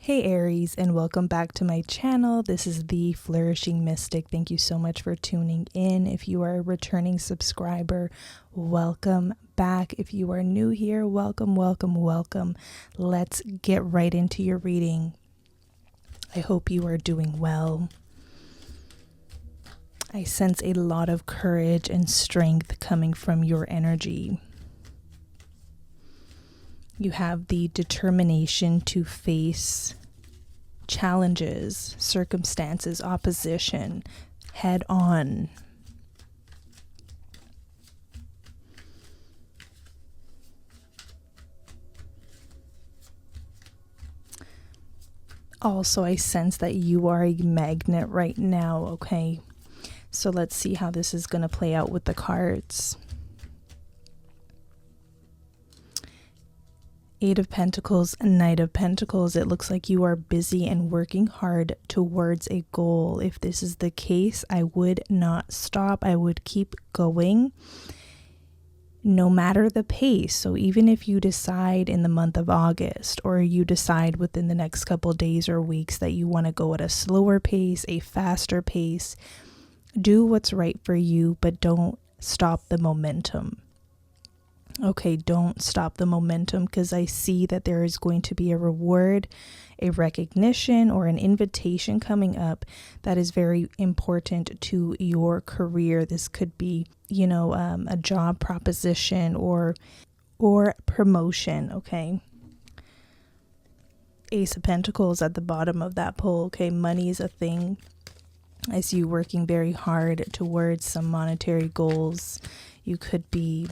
Hey Aries, and welcome back to my channel. This is the Flourishing Mystic. Thank you so much for tuning in. If you are a returning subscriber, welcome back. If you are new here, welcome, welcome, welcome. Let's get right into your reading. I hope you are doing well. I sense a lot of courage and strength coming from your energy. You have the determination to face challenges, circumstances, opposition head on. Also, I sense that you are a magnet right now, okay? So let's see how this is going to play out with the cards. Eight of Pentacles, Knight of Pentacles. It looks like you are busy and working hard towards a goal. If this is the case, I would not stop. I would keep going no matter the pace. So even if you decide in the month of August, or you decide within the next couple days or weeks that you want to go at a slower pace, a faster pace, do what's right for you, but don't stop the momentum. Okay, don't stop the momentum, because I see that there is going to be a reward, a recognition, or an invitation coming up that is very important to your career. This could be, a job proposition or promotion, okay? Ace of Pentacles at the bottom of that pole, okay? Money is a thing. I see you working very hard towards some monetary goals. You could be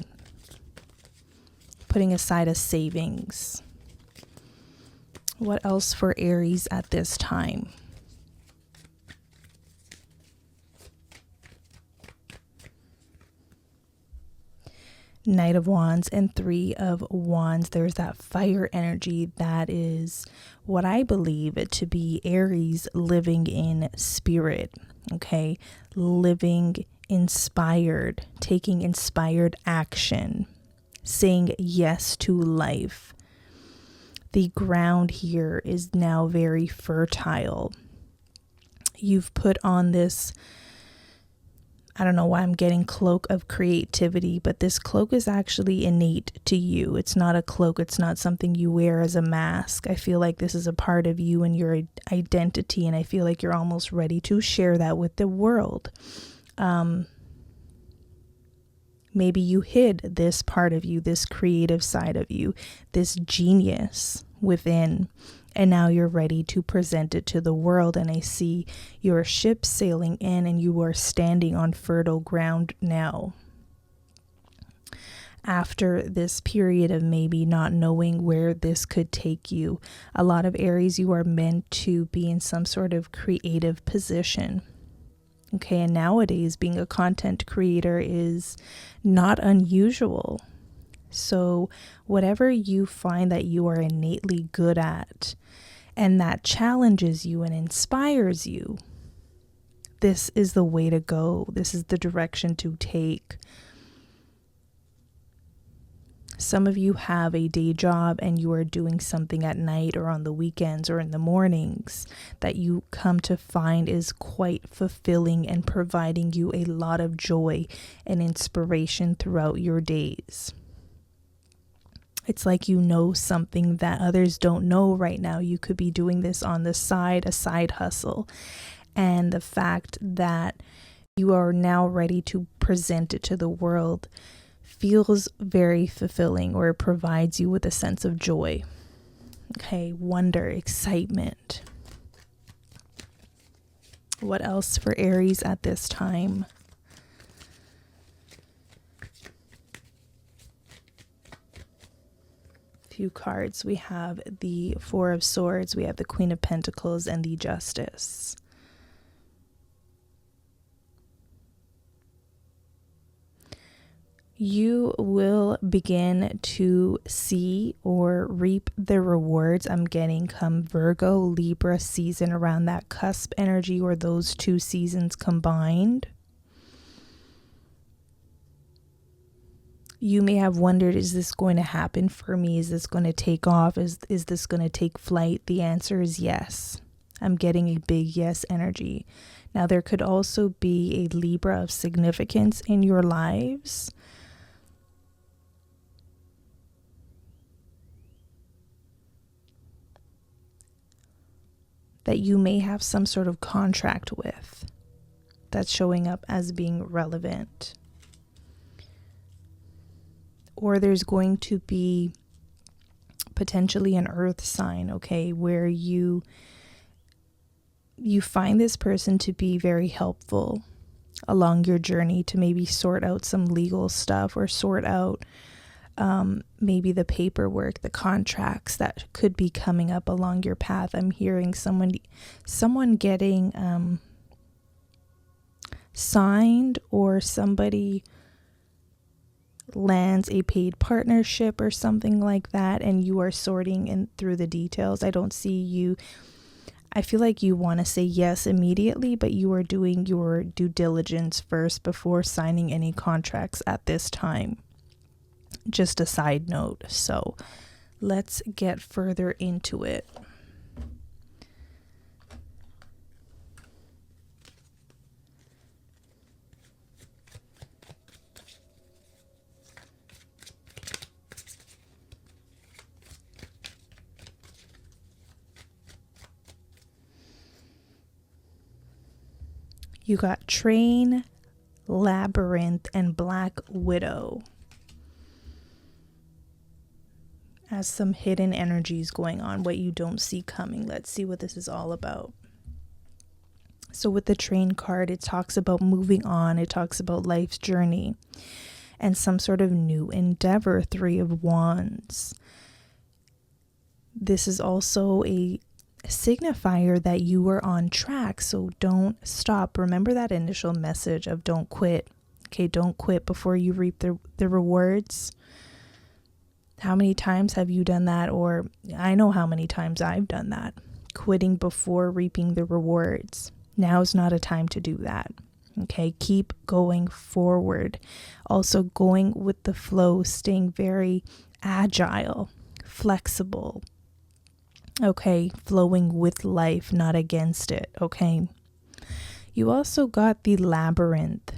putting aside a savings. What else for Aries at this time? Knight of Wands and Three of Wands. There's that fire energy that is what I believe to be Aries living in spirit, okay? Living inspired, taking inspired action, saying yes to life. The ground here is now very fertile. You've put on this, I don't know why I'm getting cloak of creativity, but this cloak is actually innate to you. It's not a cloak. It's not something you wear as a mask. I feel like this is a part of you and your identity, and I feel like you're almost ready to share that with the world. Maybe you hid this part of you, this creative side of you, this genius within, and now you're ready to present it to the world. And I see your ship sailing in, and you are standing on fertile ground now. After this period of maybe not knowing where this could take you, a lot of Aries, you are meant to be in some sort of creative position. Okay, and nowadays being a content creator is not unusual. So whatever you find that you are innately good at and that challenges you and inspires you, this is the way to go. This is the direction to take. Some of you have a day job and you are doing something at night or on the weekends or in the mornings that you come to find is quite fulfilling and providing you a lot of joy and inspiration throughout your days. It's like you know something that others don't know right now. You could be doing this on the side, a side hustle. And the fact that you are now ready to present it to the world feels very fulfilling, or it provides you with a sense of joy. Okay, wonder, excitement. What else for Aries at this time? Few cards. We have the Four of Swords, we have the Queen of Pentacles, and the Justice. You will begin to see or reap the rewards I'm getting come Virgo, Libra season, around that cusp energy, or those two seasons combined. You may have wondered, is this going to happen for me? Is this going to take off? Is this going to take flight? The answer is yes. I'm getting a big yes energy. Now, there could also be a Libra of significance in your lives. That you may have some sort of contract with that's showing up as being relevant. Or there's going to be potentially an earth sign, okay, where you find this person to be very helpful along your journey to maybe sort out some legal stuff or sort out maybe the paperwork, the contracts that could be coming up along your path. I'm hearing someone getting signed, or somebody lands a paid partnership or something like that, and you are sorting in through the details. I don't see you. I feel like you want to say yes immediately, but you are doing your due diligence first before signing any contracts at this time. Just a side note. So let's get further into it. You got Train, Labyrinth, and Black Widow as some hidden energies going on, what you don't see coming. Let's see what this is all about. So with the Train card, it talks about moving on. It talks about life's journey and some sort of new endeavor. 3 of Wands. This is also a signifier that you are on track, so don't stop. Remember that initial message of don't quit. Okay, don't quit before you reap the rewards. How many times have you done that? Or I know how many times I've done that, quitting before reaping the rewards. Now's not a time to do that. Okay, keep going forward. Also going with the flow, staying very agile, flexible. Okay, flowing with life, not against it. Okay. You also got the Labyrinth,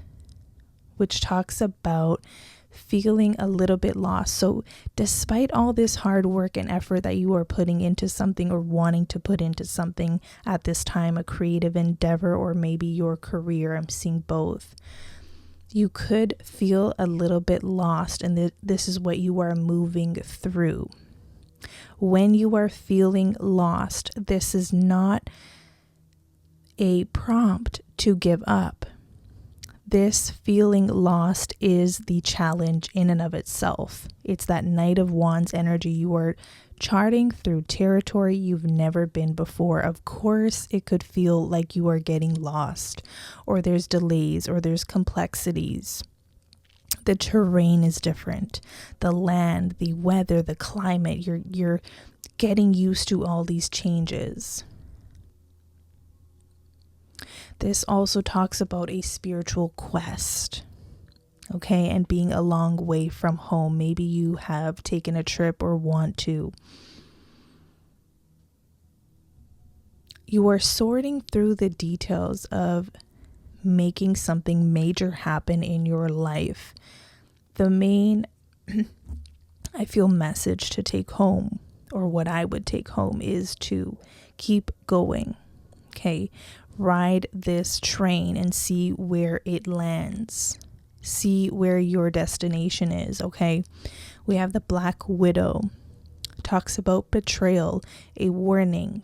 which talks about feeling a little bit lost. So despite all this hard work and effort that you are putting into something or wanting to put into something at this time, a creative endeavor or maybe your career, I'm seeing both. You could feel a little bit lost, and this is what you are moving through. When you are feeling lost, this is not a prompt to give up. This feeling lost is the challenge in and of itself. It's that Knight of Wands energy. You are charting through territory you've never been before. Of course, it could feel like you are getting lost, or there's delays, or there's complexities. The terrain is different. The land, the weather, the climate, you're getting used to all these changes. This also talks about a spiritual quest, okay, and being a long way from home. Maybe you have taken a trip or want to. You are sorting through the details of making something major happen in your life. The main, I feel, message to take home, or what I would take home, is to keep going, okay? Ride this train and see where it lands. See where your destination is, okay? We have the Black Widow. Talks about betrayal, a warning.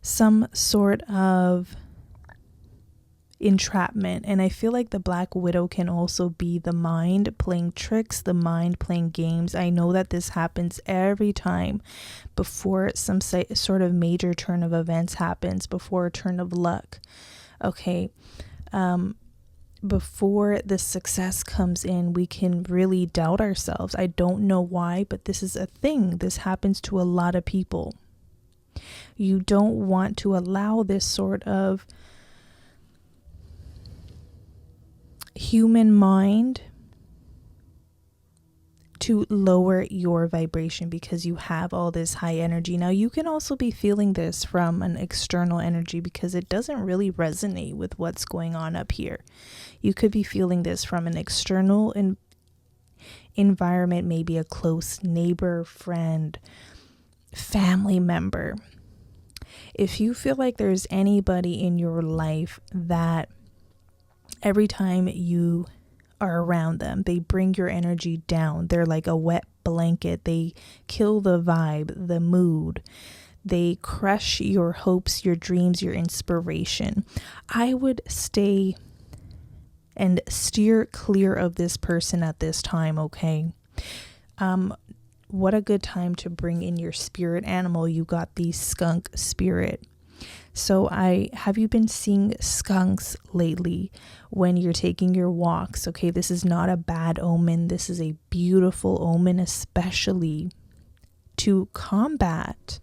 Some sort of entrapment. And I feel like the Black Widow can also be the mind playing tricks, the mind playing games. I know that this happens every time before some sort of major turn of events happens, before a turn of luck. Okay. Before the success comes in, we can really doubt ourselves. I don't know why, but this is a thing. This happens to a lot of people. You don't want to allow this sort of human mind to lower your vibration because you have all this high energy. Now, you can also be feeling this from an external energy because it doesn't really resonate with what's going on up here. You could be feeling this from an external environment, maybe a close neighbor, friend, family member. If you feel like there's anybody in your life that every time you are around them, they bring your energy down, they're like a wet blanket, they kill the vibe, the mood, they crush your hopes, your dreams, your inspiration, I would stay and steer clear of this person at this time, okay? What a good time to bring in your spirit animal. You got the skunk spirit. So have you been seeing skunks lately when you're taking your walks? Okay, this is not a bad omen. This is a beautiful omen, especially to combat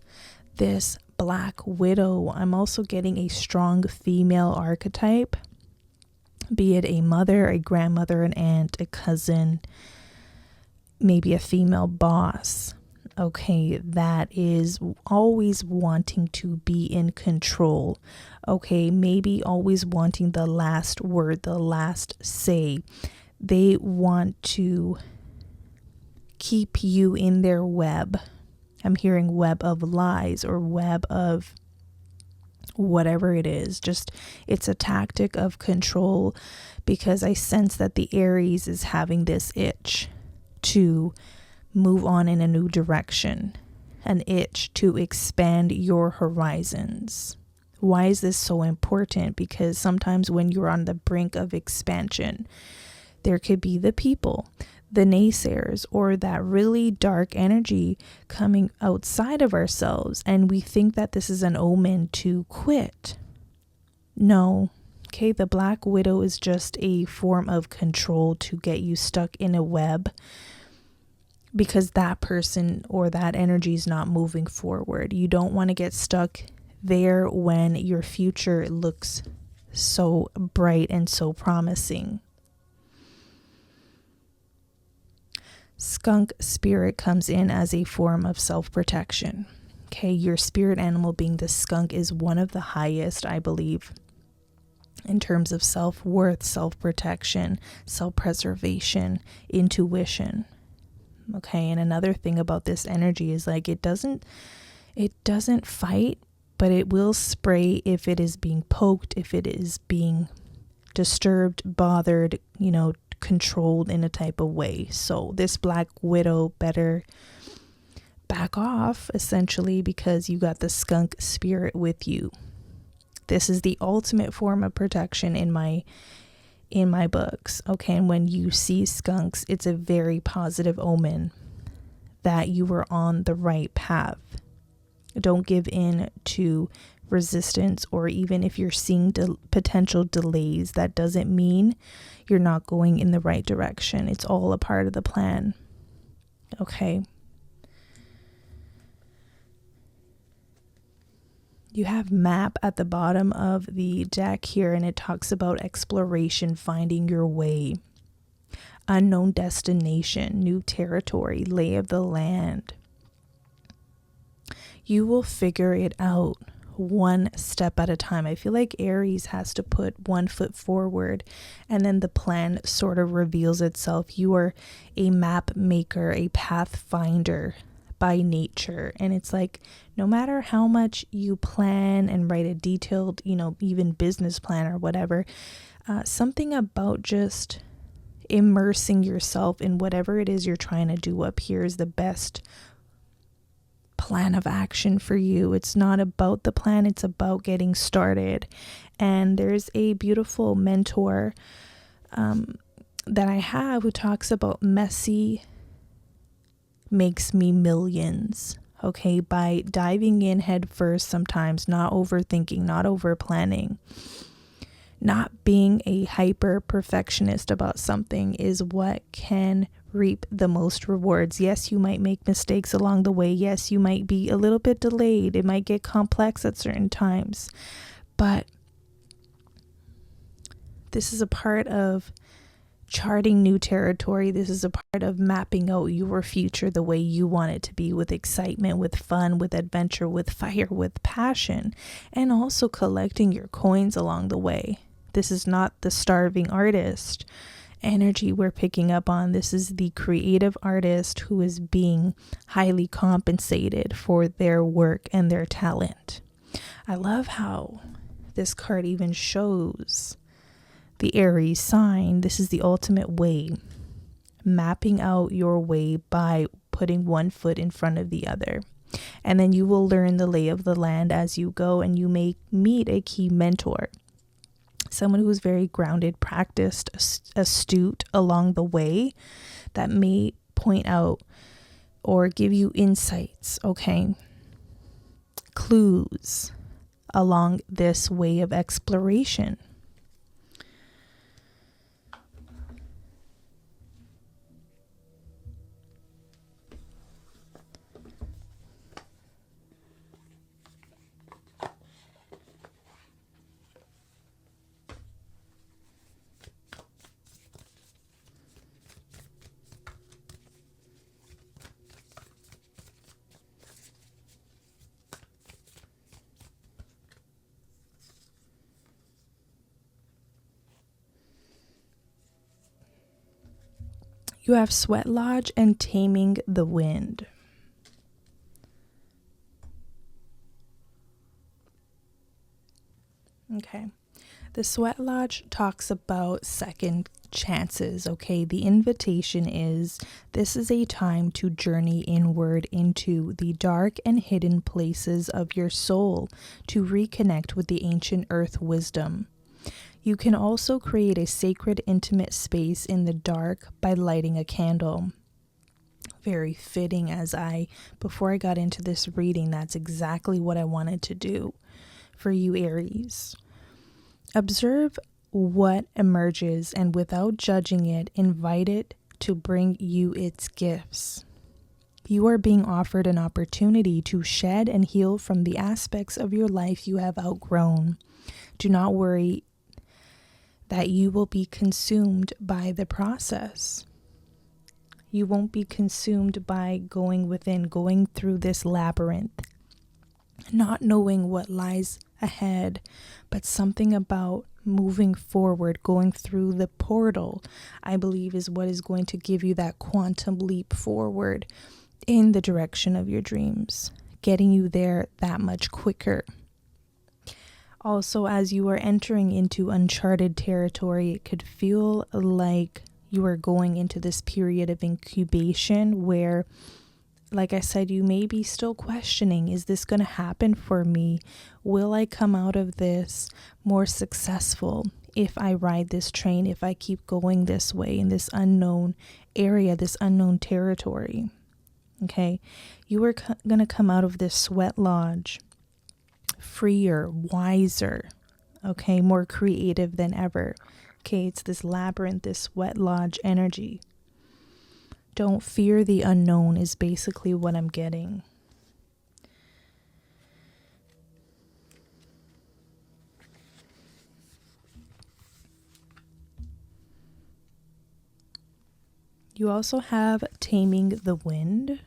this black widow. I'm also getting a strong female archetype, be it a mother, a grandmother, an aunt, a cousin, maybe a female boss. Okay, that is always wanting to be in control. Okay, maybe always wanting the last word, the last say. They want to keep you in their web. I'm hearing web of lies or web of whatever it is. Just, it's a tactic of control because I sense that the Aries is having this itch to move on in a new direction, an itch to expand your horizons. Why is this so important? Because sometimes when you're on the brink of expansion, there could be the people, the naysayers, or that really dark energy coming outside of ourselves, and we think that this is an omen to quit. No. Okay, the Black Widow is just a form of control to get you stuck in a web because that person or that energy is not moving forward. You don't want to get stuck there when your future looks so bright and so promising. Skunk spirit comes in as a form of self-protection. Okay, your spirit animal being the skunk is one of the highest, I believe, in terms of self-worth, self-protection, self-preservation, intuition. Okay, and another thing about this energy is like it doesn't fight, but it will spray if it is being poked, if it is being disturbed, bothered, controlled in a type of way. So this Black Widow better back off, essentially, because you got the skunk spirit with you. This is the ultimate form of protection in my books. Okay, and when you see skunks, it's a very positive omen that you were on the right path. Don't give in to resistance, or even if you're seeing potential delays, that doesn't mean you're not going in the right direction. It's all a part of the plan. Okay. You have map at the bottom of the deck here, and it talks about exploration, finding your way, unknown destination, new territory, lay of the land. You will figure it out one step at a time. I feel like Aries has to put one foot forward and then the plan sort of reveals itself. You are a map maker, a pathfinder by nature, and it's like no matter how much you plan and write a detailed, even business plan or whatever, something about just immersing yourself in whatever it is you're trying to do up here is the best plan of action for you. It's not about the plan, it's about getting started. And there's a beautiful mentor that I have who talks about messy makes me millions. Okay, by diving in head first, sometimes not overthinking, not over planning, not being a hyper perfectionist about something is what can reap the most rewards. Yes, you might make mistakes along the way. Yes, you might be a little bit delayed. It might get complex at certain times, but this is a part of charting new territory. This is a part of mapping out your future the way you want it to be, with excitement, with fun, with adventure, with fire, with passion, and also collecting your coins along the way. This is not the starving artist energy we're picking up on. This is the creative artist who is being highly compensated for their work and their talent. I love how this card even shows the Aries sign. This is the ultimate way, mapping out your way by putting one foot in front of the other. And then you will learn the lay of the land as you go, and you may meet a key mentor, someone who is very grounded, practiced, astute along the way, that may point out or give you insights, okay? Clues along this way of exploration. You have Sweat Lodge and Taming the Wind. Okay. The Sweat Lodge talks about second chances, okay? The invitation is, this is a time to journey inward into the dark and hidden places of your soul to reconnect with the ancient earth wisdom. You can also create a sacred, intimate space in the dark by lighting a candle. Very fitting, as before I got into this reading, that's exactly what I wanted to do for you, Aries. Observe what emerges, and without judging it, invite it to bring you its gifts. You are being offered an opportunity to shed and heal from the aspects of your life you have outgrown. Do not worry that you will be consumed by the process. You won't be consumed by going within, going through this labyrinth, not knowing what lies ahead, but something about moving forward, going through the portal, I believe, is what is going to give you that quantum leap forward in the direction of your dreams, getting you there that much quicker. Also, as you are entering into uncharted territory, it could feel like you are going into this period of incubation where, like I said, you may be still questioning, is this going to happen for me? Will I come out of this more successful if I ride this train, if I keep going this way in this unknown area, this unknown territory? Okay, you are going to come out of this Sweat Lodge freer, wiser, okay, more creative than ever. Okay, it's this labyrinth, this Sweat Lodge energy. Don't fear the unknown is basically what I'm getting. You also have Taming the Wind.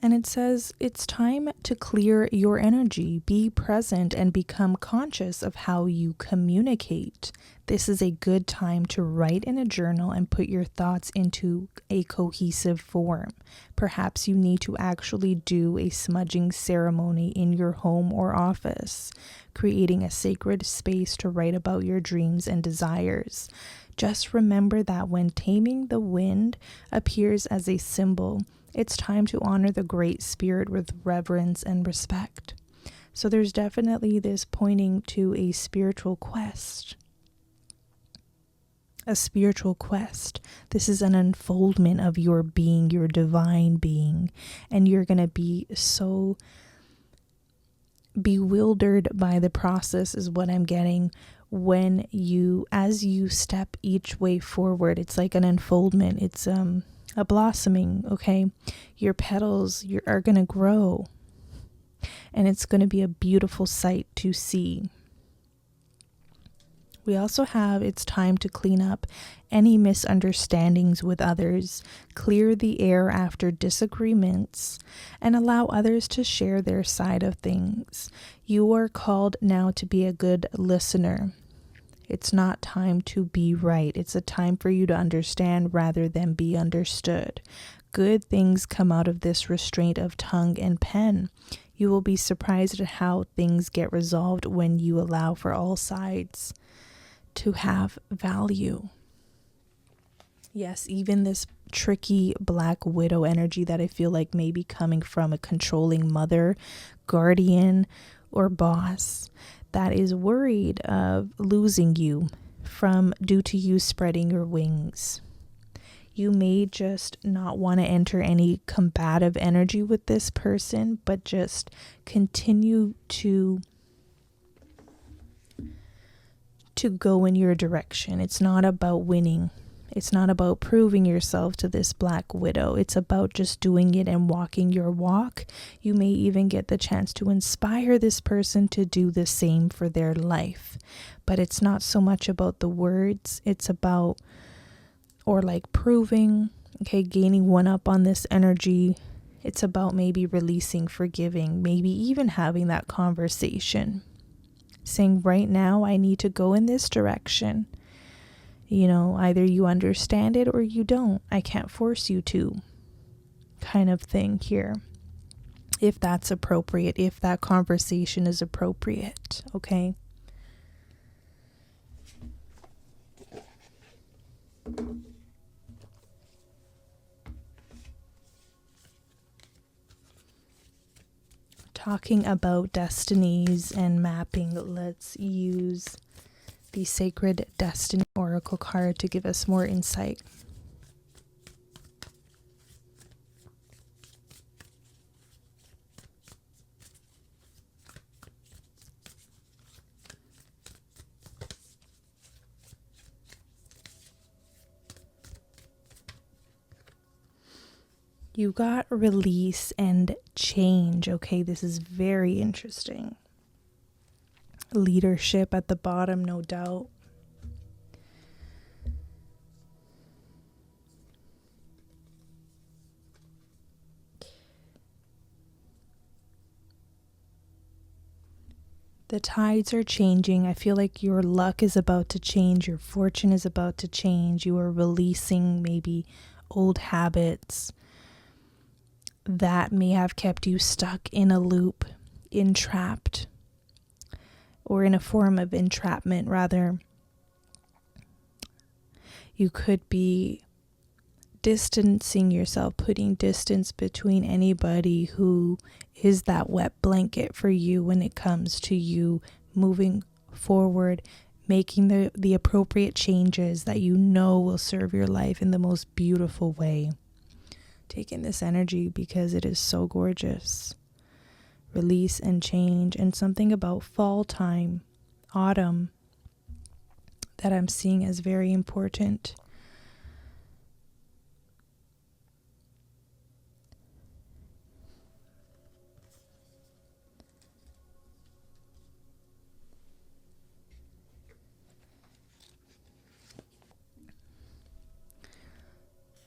And it says, it's time to clear your energy, be present, and become conscious of how you communicate. This is a good time to write in a journal and put your thoughts into a cohesive form. Perhaps you need to actually do a smudging ceremony in your home or office, creating a sacred space to write about your dreams and desires. Just remember that when Taming the Wind appears as a symbol, it's time to honor the Great Spirit with reverence and respect. So there's definitely this pointing to a spiritual quest. A spiritual quest. This is an unfoldment of your being, your divine being. And you're going to be so bewildered by the process, is what I'm getting, when as you step each way forward. It's like an unfoldment. It's a blossoming, okay? Your petals are going to grow, and it's going to be a beautiful sight to see. We also have it's time to clean up any misunderstandings with others, clear the air after disagreements, and allow others to share their side of things. You are called now to be a good listener. It's not time to be right. It's a time for you to understand rather than be understood. Good things come out of this restraint of tongue and pen. You will be surprised at how things get resolved when you allow for all sides to have value. Yes, even this tricky Black Widow energy that I feel like may be coming from a controlling mother, guardian, or boss that is worried of losing you due to you spreading your wings. You may just not want to enter any combative energy with this person, but just continue to go in your direction. It's not about winning. It's not about proving yourself to this Black Widow. It's about just doing it and walking your walk. You may even get the chance to inspire this person to do the same for their life. But it's not so much about the words. It's about, or like proving, gaining one up on this energy. It's about maybe releasing, forgiving, maybe even having that conversation. Saying, right now, I need to go in this direction. Either you understand it or you don't. I can't force you to, kind of thing here. If that's appropriate, if that conversation is appropriate, okay? Talking about destinies and mapping, let's use the Sacred Destiny Oracle card to give us more insight. You got release and change. Okay, this is very interesting. Leadership at the bottom, no doubt. The tides are changing. I feel like your luck is about to change. Your fortune is about to change. You are releasing maybe old habits that may have kept you stuck in a loop, entrapped, or in a form of entrapment, rather. You could be distancing yourself, putting distance between anybody who is that wet blanket for you when it comes to you moving forward, making the appropriate changes that you know will serve your life in the most beautiful way. Taking this energy because it is so gorgeous. Release and change, and something about fall time, autumn, that I'm seeing as very important.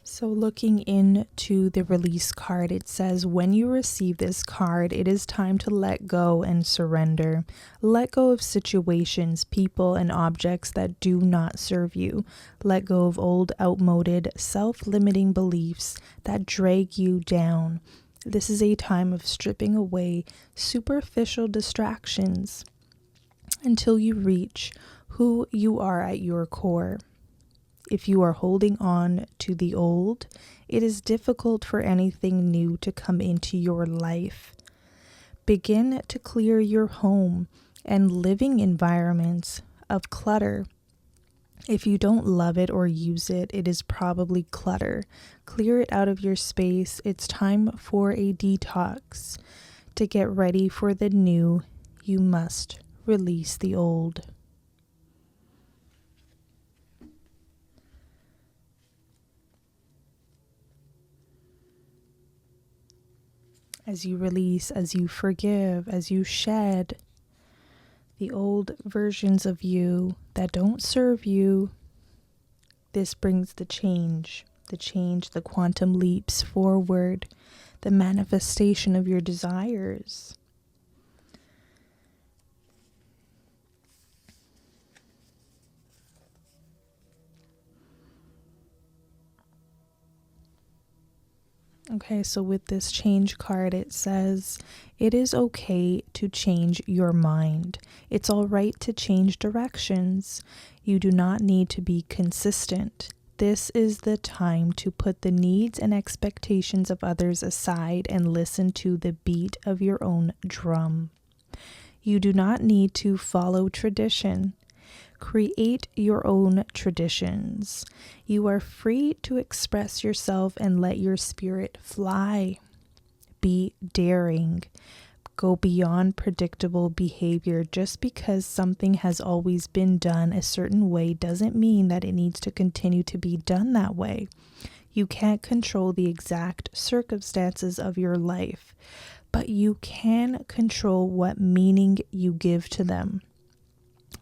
So looking into the release card, it says, when you receive this card, it is time to let go and surrender. Let go of situations, people, and objects that do not serve you. Let go of old, outmoded, self-limiting beliefs that drag you down. This is a time of stripping away superficial distractions until you reach who you are at your core. If you are holding on to the old, it is difficult for anything new to come into your life. Begin to clear your home and living environments of clutter. If you don't love it or use it, it is probably clutter. Clear it out of your space. It's time for a detox. To get ready for the new, you must release the old. As you release, as you forgive, as you shed, the old versions of you that don't serve you. This brings the change, the quantum leaps forward, the manifestation of your desires. Okay, so with this change card, it says, it is okay to change your mind. It's all right to change directions. You do not need to be consistent. This is the time to put the needs and expectations of others aside and listen to the beat of your own drum. You do not need to follow tradition. Create your own traditions. You are free to express yourself and let your spirit fly. Be daring. Go beyond predictable behavior. Just because something has always been done a certain way doesn't mean that it needs to continue to be done that way. You can't control the exact circumstances of your life, but you can control what meaning you give to them.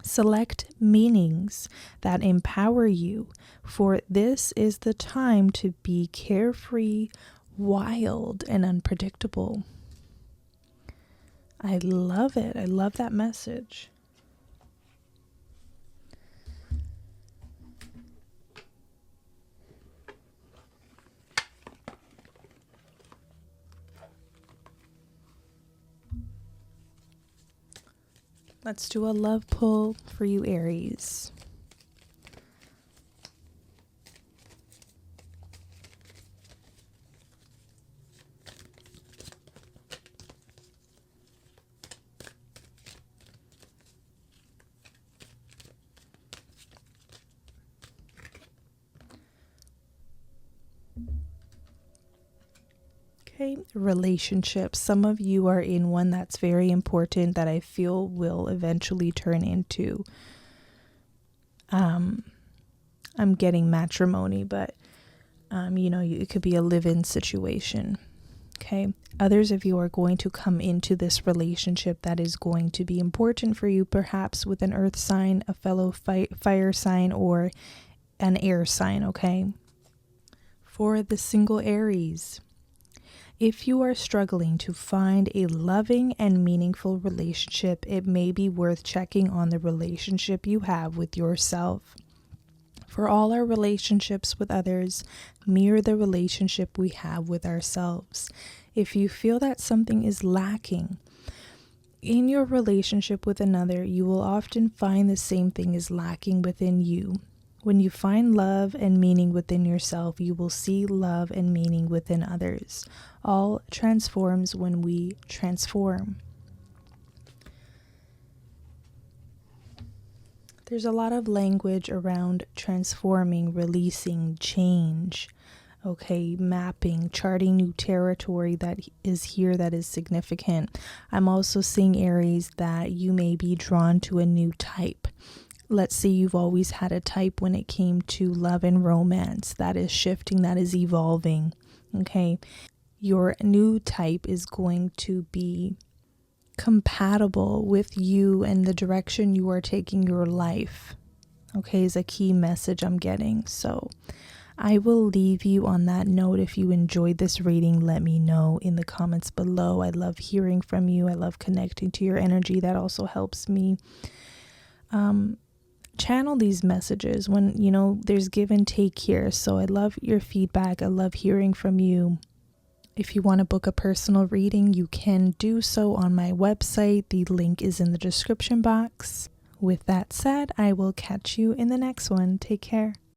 Select meanings that empower you, for this is the time to be carefree, wild, and unpredictable. I love it. I love that message. Let's do a love pull for you, Aries. Okay, relationships. Some of you are in one that's very important that I feel will eventually turn into, I'm getting matrimony, but, it could be a live-in situation. Okay. Others of you are going to come into this relationship that is going to be important for you, perhaps with an earth sign, a fellow fire sign, or an air sign. Okay. For the single Aries, if you are struggling to find a loving and meaningful relationship, it may be worth checking on the relationship you have with yourself. For all our relationships with others mirror the relationship we have with ourselves. If you feel that something is lacking in your relationship with another, you will often find the same thing is lacking within you. When you find love and meaning within yourself, you will see love and meaning within others. All transforms when we transform. There's a lot of language around transforming, releasing, change, okay, mapping, charting new territory that is here that is significant. I'm also seeing, Aries, that you may be drawn to a new type. Let's say you've always had a type when it came to love and romance. That is shifting, that is evolving, okay? Your new type is going to be compatible with you and the direction you are taking your life, okay, is a key message I'm getting. So I will leave you on that note. If you enjoyed this reading, let me know in the comments below. I love hearing from you. I love connecting to your energy. That also helps me channel these messages when, there's give and take here. So I love your feedback. I love hearing from you. If you want to book a personal reading, you can do so on my website. The link is in the description box. With that said, I will catch you in the next one. Take care.